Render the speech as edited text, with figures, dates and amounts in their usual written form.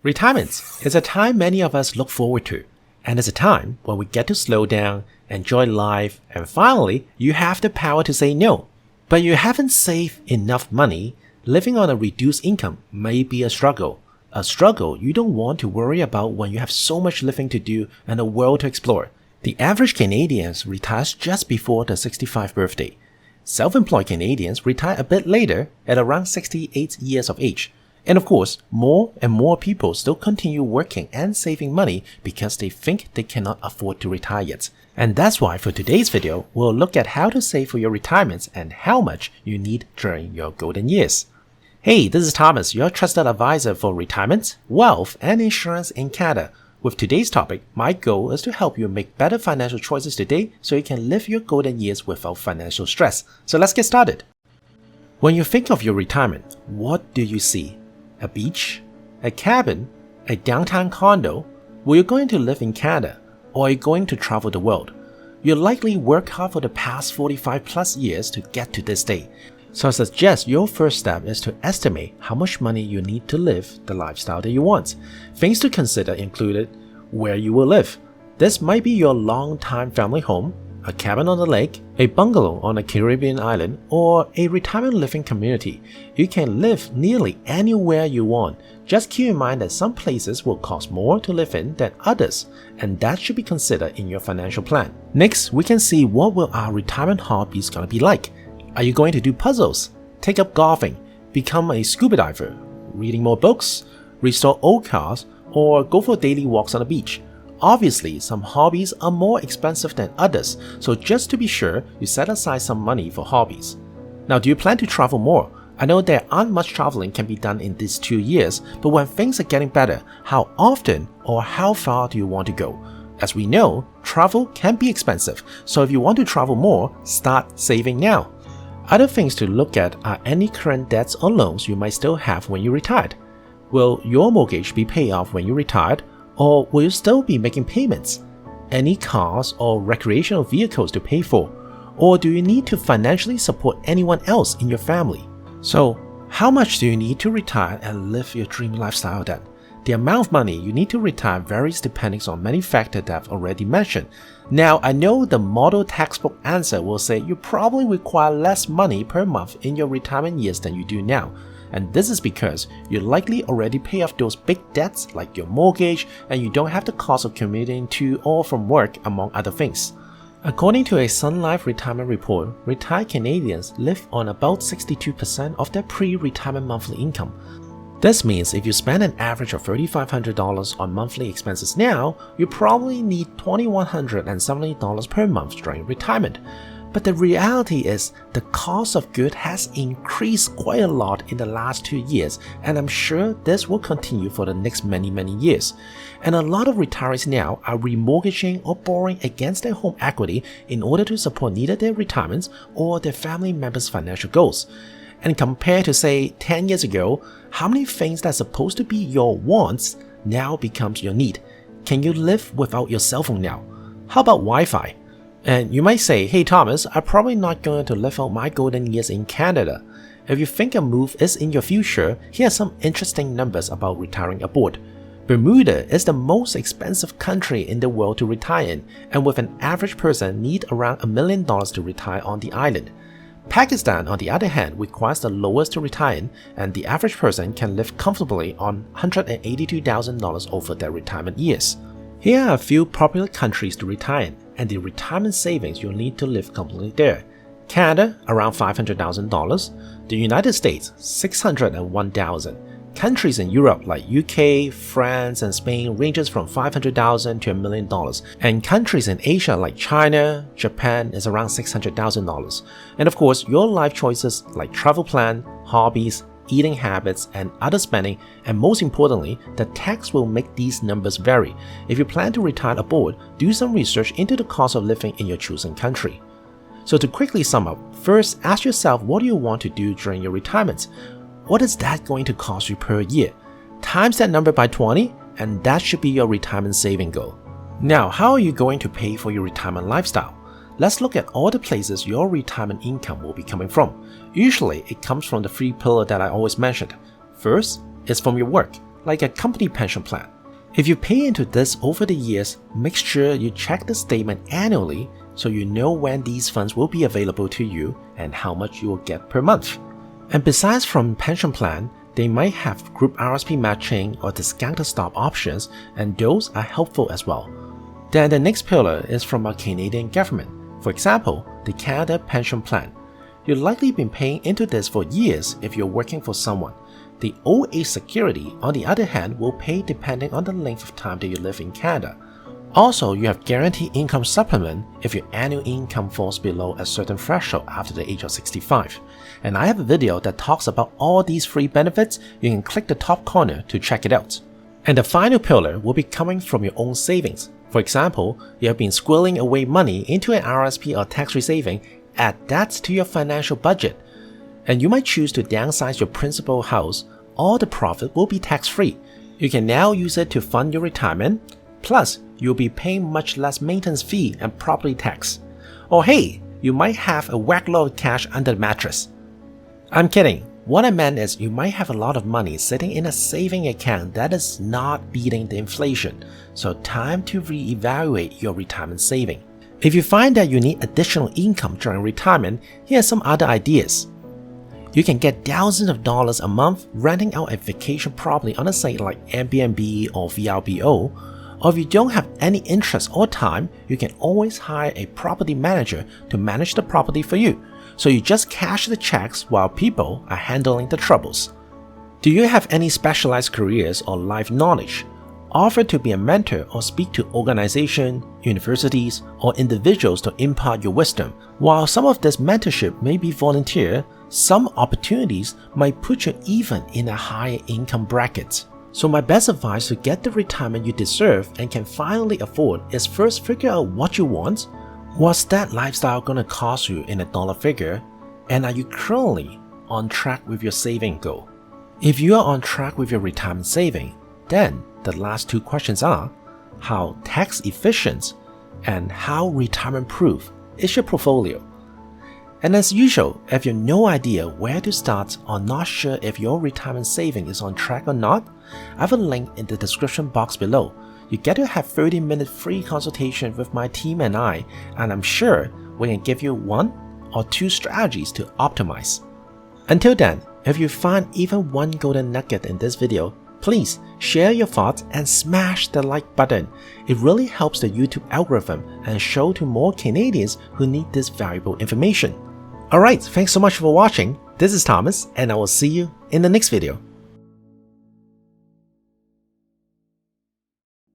Retirement is a time many of us look forward to, and it's a time when we get to slow down, enjoy life, and finally, you have the power to say no. But you haven't saved enough money. Living on a reduced income may be a struggle you don't want to worry about when you have so much living to do and a world to explore. The average Canadian retires just before their 65th birthday. Self-employed Canadians retire a bit later at around 68 years of age. And of course, more and more people still continue working and saving money because they think they cannot afford to retire yet. And that's why for today's video, we'll look at how to save for your retirement and how much you need during your golden years. Hey, this is Thomas, your trusted advisor for retirement, wealth, and insurance in Canada. With today's topic, my goal is to help you make better financial choices today so you can live your golden years without financial stress. So let's get started. When you think of your retirement, what do you see? A beach? A cabin? A downtown condo? Well, you're going to live in Canada, or are you going to travel the world? You'll likely work hard for the past 45 plus years to get to this day. So I suggest your first step is to estimate how much money you need to live the lifestyle that you want. Things to consider included where you will live. This might be your long-time family home, a cabin on the lake, a bungalow on a Caribbean island, or a retirement living community. You can live nearly anywhere you want. Just keep in mind that some places will cost more to live in than others, and that should be considered in your financial plan. Next, we can see what will our retirement hobbies gonna be like. Are you going to do puzzles, take up golfing, become a scuba diver, reading more books, restore old cars, or go for daily walks on the beach? Obviously, some hobbies are more expensive than others, so just to be sure, you set aside some money for hobbies. Now, do you plan to travel more? I know there aren't much traveling can be done in these 2 years, but when things are getting better, how often or how far do you want to go? As we know, travel can be expensive, so if you want to travel more, start saving now. Other things to look at are any current debts or loans you might still have when you retired. Will your mortgage be paid off when you retired, or will you still be making payments? Any cars or recreational vehicles to pay for, or do you need to financially support anyone else in your family? So, how much do you need to retire and live your dream lifestyle then? The amount of money you need to retire varies depending on many factors that I've already mentioned. Now, I know the model textbook answer will say you probably require less money per month in your retirement years than you do now. And this is because you likely already pay off those big debts like your mortgage, and you don't have the cost of commuting to or from work, among other things. According to a Sun Life retirement report, retired Canadians live on about 62% of their pre-retirement monthly income. This means if you spend an average of $3,500 on monthly expenses now, you probably need $2,170 per month during retirement. But the reality is, the cost of goods has increased quite a lot in the last 2 years, and I'm sure this will continue for the next many years. And a lot of retirees now are remortgaging or borrowing against their home equity in order to support either their retirements or their family members' financial goals. And compared to say 10 years ago, how many things that's supposed to be your wants now becomes your need? Can you live without your cell phone now? How about Wi-Fi? And you might say, hey Thomas, I'm probably not going to live out my golden years in Canada. If you think a move is in your future, here are some interesting numbers about retiring abroad. Bermuda is the most expensive country in the world to retire in, and with an average person need around $1 million to retire on the island. Pakistan, on the other hand, requires the lowest to retire in, and the average person can live comfortably on $182,000 over their retirement years. Here are a few popular countries to retire in, and the retirement savings you'll need to live comfortably there. Canada, around $500,000. The United States, $601,000. Countries in Europe like UK, France, and Spain ranges from $500,000 to $1 million, and countries in Asia like China, Japan is around $600,000. And of course, your life choices like travel plan, hobbies, eating habits, and other spending, and most importantly, the tax will make these numbers vary. If you plan to retire abroad, do some research into the cost of living in your chosen country. So to quickly sum up, first ask yourself what do you want to do during your retirement? What is that going to cost you per year? Times that number by 20, and that should be your retirement saving goal. Now, how are you going to pay for your retirement lifestyle? Let's look at all the places your retirement income will be coming from. Usually, it comes from the three pillars that I always mentioned. First is from your work, like a company pension plan. If you pay into this over the years, make sure you check the statement annually so you know when these funds will be available to you and how much you will get per month. And besides from pension plan, they might have group RSP matching or discounted stock options, and those are helpful as well. Then the next pillar is from our Canadian government. For example, the Canada Pension Plan. You've likely been paying into this for years if you're working for someone. The Old Age Security, on the other hand, will pay depending on the length of time that you live in Canada. Also, you have Guaranteed Income Supplement if your annual income falls below a certain threshold after the age of 65. And I have a video that talks about all these free benefits. You can click the top corner to check it out. And the final pillar will be coming from your own savings. For example, you have been squirreling away money into an RSP or tax-free saving, add that to your financial budget. And you might choose to downsize your principal house. All the profit will be tax-free. You can now use it to fund your retirement. Plus, you'll be paying much less maintenance fee and property tax. Or hey, you might have a whack load of cash under the mattress. I'm kidding. What I meant is you might have a lot of money sitting in a saving account that is not beating the inflation. So time to reevaluate your retirement saving. If you find that you need additional income during retirement, here are some other ideas. You can get thousands of dollars a month renting out a vacation property on a site like Airbnb or VRBO. Or if you don't have any interest or time, you can always hire a property manager to manage the property for you. So you just cash the checks while people are handling the troubles. Do you have any specialized careers or life knowledge? Offer to be a mentor or speak to organizations, universities, or individuals to impart your wisdom. While some of this mentorship may be volunteer, some opportunities might put you even in a higher income bracket. So my best advice to get the retirement you deserve and can finally afford is first figure out what you want. What's that lifestyle gonna cost you in a dollar figure? And are you currently on track with your saving goal? If you are on track with your retirement saving, then the last two questions are, how tax efficient and how retirement proof is your portfolio? And as usual, if you have no idea where to start or not sure if your retirement saving is on track or not, I have a link in the description box below. You get to have 30-minute free consultation with my team and I'm sure we can give you 1 or 2 strategies to optimize. Until then, if you find even one golden nugget in this video, please share your thoughts and smash the like button. It really helps the YouTube algorithm and show to more Canadians who need this valuable information. Alright, thanks so much for watching. This is Thomas and I will see you in the next video.